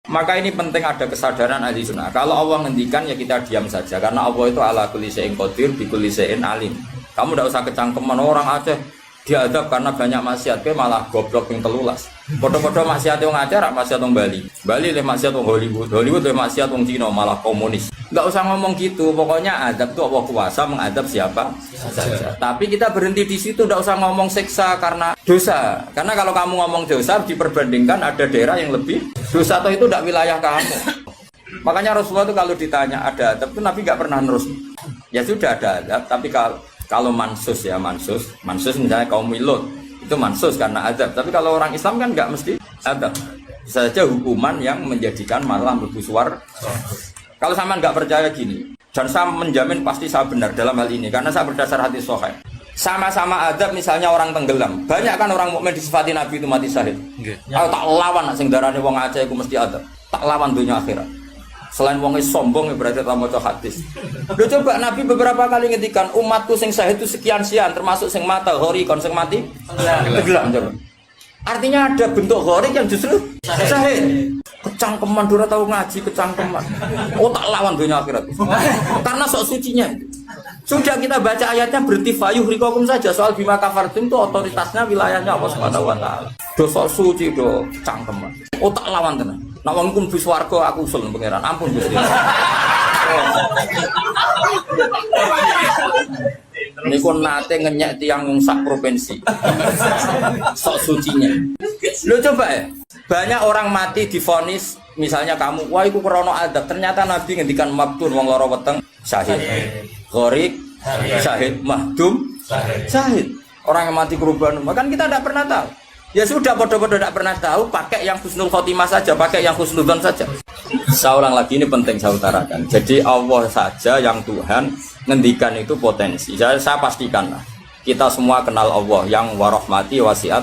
Maka ini penting ada kesadaran ahli sunnah. Kalau Allah ngendikan ya kita diam saja, karena Allah itu ala kulli syai'in qadir bi kulli syai'in alim. Kamu tidak usah kecangkeman orang Aceh diadab karena banyak maksiat, malah goblok yang telulas. Podo-podo maksiat yang Aceh, maksiat yang Bali. Bali le maksiat yang Hollywood, Hollywood le maksiat yang Cina, malah komunis. Enggak usah ngomong gitu. Pokoknya adab itu Allah kuasa mengadab siapa saja. Tapi kita berhenti di situ, tidak usah ngomong siksa karena dosa. Karena kalau kamu ngomong dosa diperbandingkan ada daerah yang lebih dosa, atau itu tidak wilayah kamu. Makanya Rasulullah itu kalau ditanya ada adab itu Nabi nggak pernah nerus. Ya sudah ada adab, tapi kalau mansus ya mansus misalnya kaum Lut itu mansus karena adab. Tapi kalau orang Islam kan nggak mesti adab. Bisa saja hukuman yang menjadikan malah berbusuar. Kalau sama nggak percaya gini, dan saya menjamin pasti saya benar dalam hal ini karena saya berdasar hadis sahih. Sama-sama adab, misalnya orang tenggelam, banyak kan orang mukmin disifati Nabi itu mati syahid. Kalau tak lawan sing darane wong Aceh iku mesti adab. Tak lawan dunia akhirat. Selain wong sombong berarti tak maca hadis. Lho coba Nabi beberapa kali ngendikan umatku sing syahid itu sekian-sekian, termasuk sing mata ghori kon sing mati tenggelam coba. Artinya ada bentuk gharik yang justru syahid. Kecangkeman dora tahu ngaji kecangkeman. Oh tak lawan dunia akhirat. Karena sok sucinya. Sudah kita baca ayatnya berarti fayuh rikokum saja, soal bima kafartum itu otoritasnya wilayahnya Allah Subhanahu wa taala. Do sok suci do cangkeman. Oh tak lawan tenan. Nek wong kum bis warga aku usul pangeran. Ampun Gusti. Niku nate ngenyek tiang sak provinsi. Sok sucinya. Lo coba ya. Banyak orang mati divonis, misalnya kamu, wah iku krono adab. Ternyata Nabi ngendikan maktun wong lara weteng syahid. Gharik syahid, mahdum syahid. Orang yang mati korban, kan kita tidak pernah tahu. Ya sudah, bodoh-bodoh tidak pernah tahu, pakai yang husnul khotimah saja, pakai yang husnudzon saja. Saya ulang lagi, ini penting saya utarakan. Jadi Allah saja yang Tuhan ngendikan itu potensi. Saya pastikan lah. Kita semua kenal Allah yang warahmati wasiat.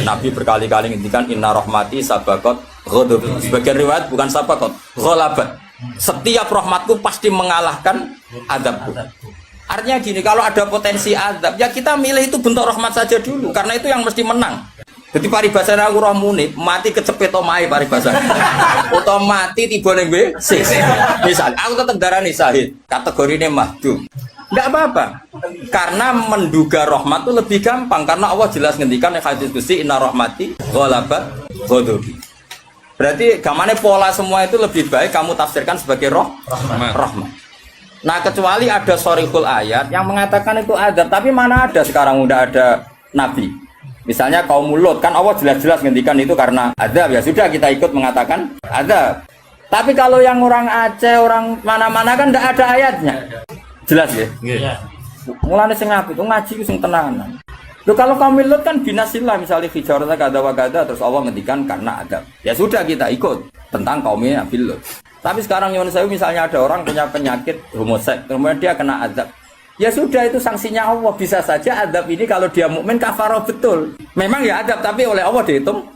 Nabi berkali-kali ngendikan inna rahmati sabaqat ghadabi. Sebagian riwayat bukan sabaqat, ghalabat. Setiap rahmatku pasti mengalahkan adabku. Artinya gini, kalau ada potensi adab, ya kita milih itu bentuk rahmat saja dulu, karena itu yang mesti menang. Jadi paribasane aku roh munib, mati kecepet omahe paribasane. Utawa mati tiba ning WC. Misal aku tetep darani syahid, kategorine mahdum. Enggak apa-apa. Karena menduga rahmat itu lebih gampang karena Allah jelas ngendikan ning hadis Qudsi inna rahmati ghalabat ghadabi. Berarti gamane pola semua itu lebih baik kamu tafsirkan sebagai rahmat. Nah, kecuali ada sharihul ayat yang mengatakan itu adab, tapi mana ada sekarang udah ada nabi. Misalnya kaum Lut, kan Allah jelas-jelas ngendikan itu karena adab, ya sudah kita ikut mengatakan adab. Tapi kalau yang orang Aceh, orang mana-mana kan tidak ada ayatnya. Jelas ya? Iya. Mulane sing apik itu ngaji ku sing tenanan. Loh kalau kaum Lut kan binasillah misalnya hijarata kada wa kada terus Allah ngendikan karena adab. Ya sudah kita ikut tentang kaumnya Nabi Lut. Tapi sekarang Yunus misalnya ada orang punya penyakit homoseks, kemudian dia kena adab. Ya sudah itu sanksinya Allah. Bisa saja adab ini kalau dia mukmin kafaroh betul. Memang ya adab tapi oleh Allah dihitung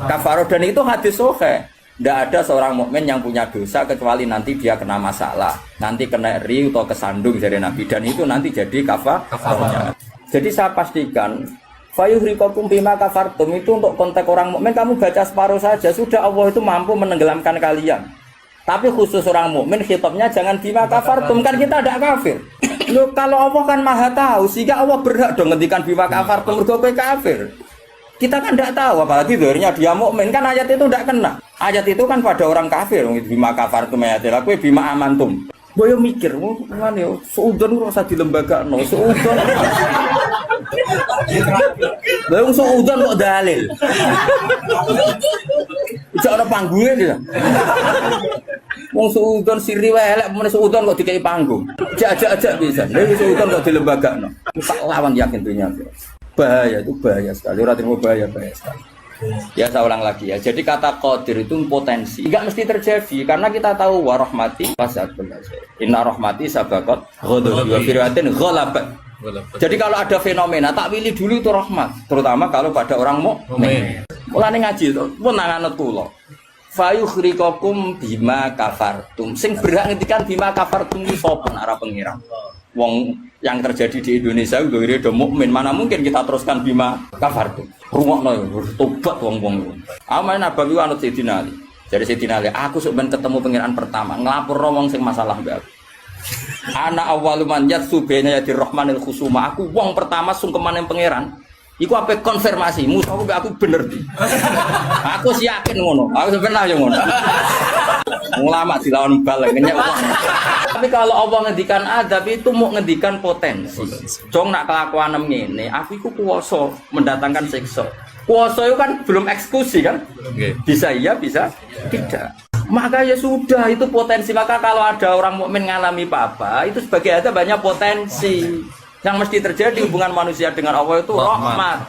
kafaroh dan itu hadis sahih. Tidak ada seorang mukmin yang punya dosa kecuali nanti dia kena masalah, nanti kena ri atau kesandung dari Nabi dan itu nanti jadi kafarohnya. Jadi saya pastikan fayuhrikokum bima kafartum itu untuk konteks orang mukmin kamu baca separuh saja sudah Allah itu mampu menenggelamkan kalian. Tapi khusus orang mukmin khitabnya jangan bima kafartum kan kita tidak kafir. Loh kalau Allah kan maha tahu sehingga Allah berhak dong ngendikan bima kafartum mergo kowe kafir. Kita kan tidak tahu apalagi darinya dia mukmin kan ayat itu tidak kena. Ayat itu kan pada orang kafir bima kafartum ayatil kowe bima amantum. Boyo mikir ngene yo seudon ora usah dilembagakno seudon. Lah wong seudon kok dalil. Ijak ana panggunge dia. Wong seudon siri wae elek men seudon kok dikei panggung. Ajak-ajak bisa. Lha seudon kok dilembagakno. Tak lawan yakin dunia. Bahaya itu bahaya sekali. Ora terima bahaya sekali. Ya saya ulang lagi ya. Jadi kata qadir itu potensi. Enggak mesti terjadi karena kita tahu warahmati fasad benar. Inna rahmati sabaqat ghadabi wa firwatin ghalabat. Jadi kalau ada fenomena tak pilih dulu itu rahmat, terutama kalau pada orang mukmin. Mulane ngaji to, pun nanganut kula. Fayukhriqakum bima kafartum. Sing berhak ngendikan bima kafartum iki sapa arah pengiran. Wong yang terjadi di Indonesia udah do mukmin, mana mungkin kita teruskan bima kafartum. Rungokno tobat wong-wong. Aman Nabawi anut Sayyidina Ali. Jadi Sayyidina Ali, aku sebenarnya ketemu pangeran pertama, ngelapor wong sing masalah mbak. Ana awwalu man yatsu baina yadir rahmanil khusuma. Aku wong pertama sungkeman yang pangeran. Iku apa konfirmasi, musuh aku bener di. Aku sih yakin ngono. Aku sebenarnya ngono. Ulama dilawan balik ngenyek wong. Tapi kalau Allah ngendikan adab itu mau ngendikan potensi. Jong nak kelakuan ngene, aku iku kuwasa mendatangkan siksa. Kuwasa itu kan belum eksekusi kan? Bisa iya, bisa tidak. Maka ya sudah, itu potensi. Maka kalau ada orang mukmin ngalami apa-apa, itu sebagai ada banyak potensi. Yang mesti terjadi hubungan manusia dengan Allah itu rahmat.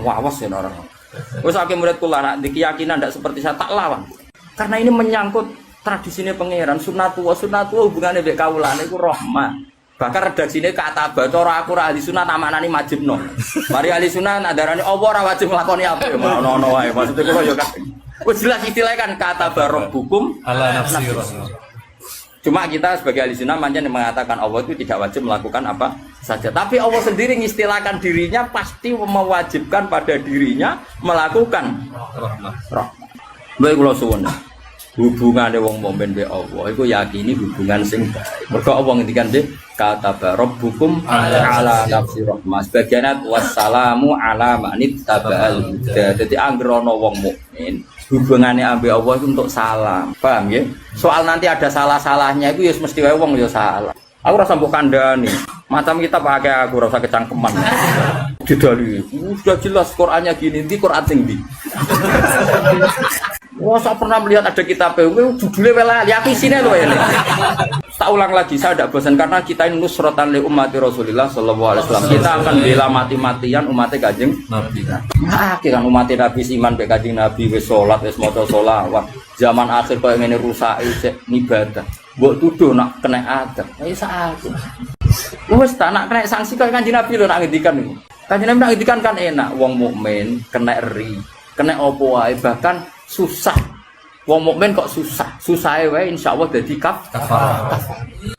Wawas ya orang. Wes akeh murid kula nak di keyakinan ndak seperti saya tak lawan. Karena ini menyangkut tradisinya pangeran, sunatullah hubungannya mbek kaulane iku rahmat. Bahkan redaksine kata bacara aku ra ahli sunah tamanani majibno. Mari ahli sunah nadarani apa ora wajib nglakoni apa ya ono wae. Maksudnya kula ya kan. Wis jelas istilahnya kan kata barabbukum ala nafsi. Cuma kita sebagai ahli sunnah manjan mengatakan Allah itu tidak wajib melakukan apa saja. Tapi Allah sendiri mengistilahkan dirinya pasti mewajibkan pada dirinya melakukan rahmat. Baik kula suwun. Hubungane wong mukmin be Allah iku yakini hubungan sing baik. Mergo Allah ngendikan nggih kata rabbukum ala nafsi rahmah. Sebagian wassalamu ala manit tabal huda. Dadi anggere ana wong mukmin hubungane ambek Allah itu untuk salam. Paham nggih? Soal nanti ada salah-salahnya itu ya mesti wae wong ya salah. Aku rasa mbok kandhani. Macam kita pakai aku rasa kecangkeman. Didali. Sudah jelas Qur'annya gini, ndi Qur'an sing ndi? Wah, saya pernah melihat ada kitab judulnya welali, aku isinya loh ini. Tak ulang lagi, saya tidak bosan karena kita ini nusrotan li ummati Rasulillah sallallahu alaihi wasallam. Kita akan bela mati-matian umatnya Kanjeng Nabi. Nah, kan umatnya Nabi iman be Kanjeng Nabi wis salat, wis maca sholawat. Zaman akhir koyo ngene rusak ibadah. Mbok tuduh nak kena adab. Ayo saat. Wis tak nak kena sanksi koyo Kanjeng Nabi lho nak ngendikan niku. Kanjeng Nabi nak ngendikan kan enak, wong mukmin kena ri, kena opo wae bahkan susah. Wong mukmin kok susah. Susahe wae insyaallah dadi kafarah.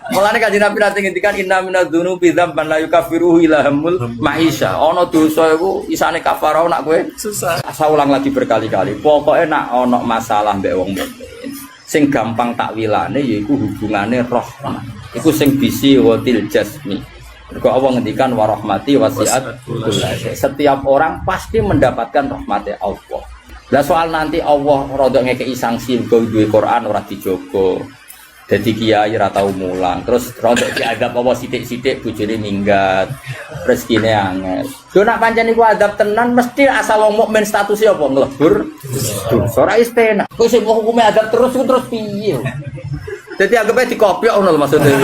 Mulane Kanjeng Nabi nate ngendikan inna minadz-dzunubi dzamban la yukaffiruhu illa hamul maisha. Ana dosa iku isane kafarah nak kowe susah. Asa ulang lagi berkali-kali. Pokoke nak ana masalah mbek wong mukmin, sing gampang takwilane yaiku hubungane rahmah. Iku sing bisi watil jasmi. Mergo Allah ngendikan wa rahmati wasi'at kullasyai. Setiap orang pasti mendapatkan rahmatnya Allah. Lah soal nanti Allah rodok ngekei sanksi mergo duwe Quran ora dijogo. Dadi kiai ora tau mulang. Terus rodok diadab apa sithik-sithik bojone minggat. Rezekine angel. Yo nak pancen iku adab tenan mesti asal wong mukmin statusnya apa nglebur dosa ora istena. Kok sing hukume adab terus piye? Jadi anggapnya dikopiok ngono lho maksudnya.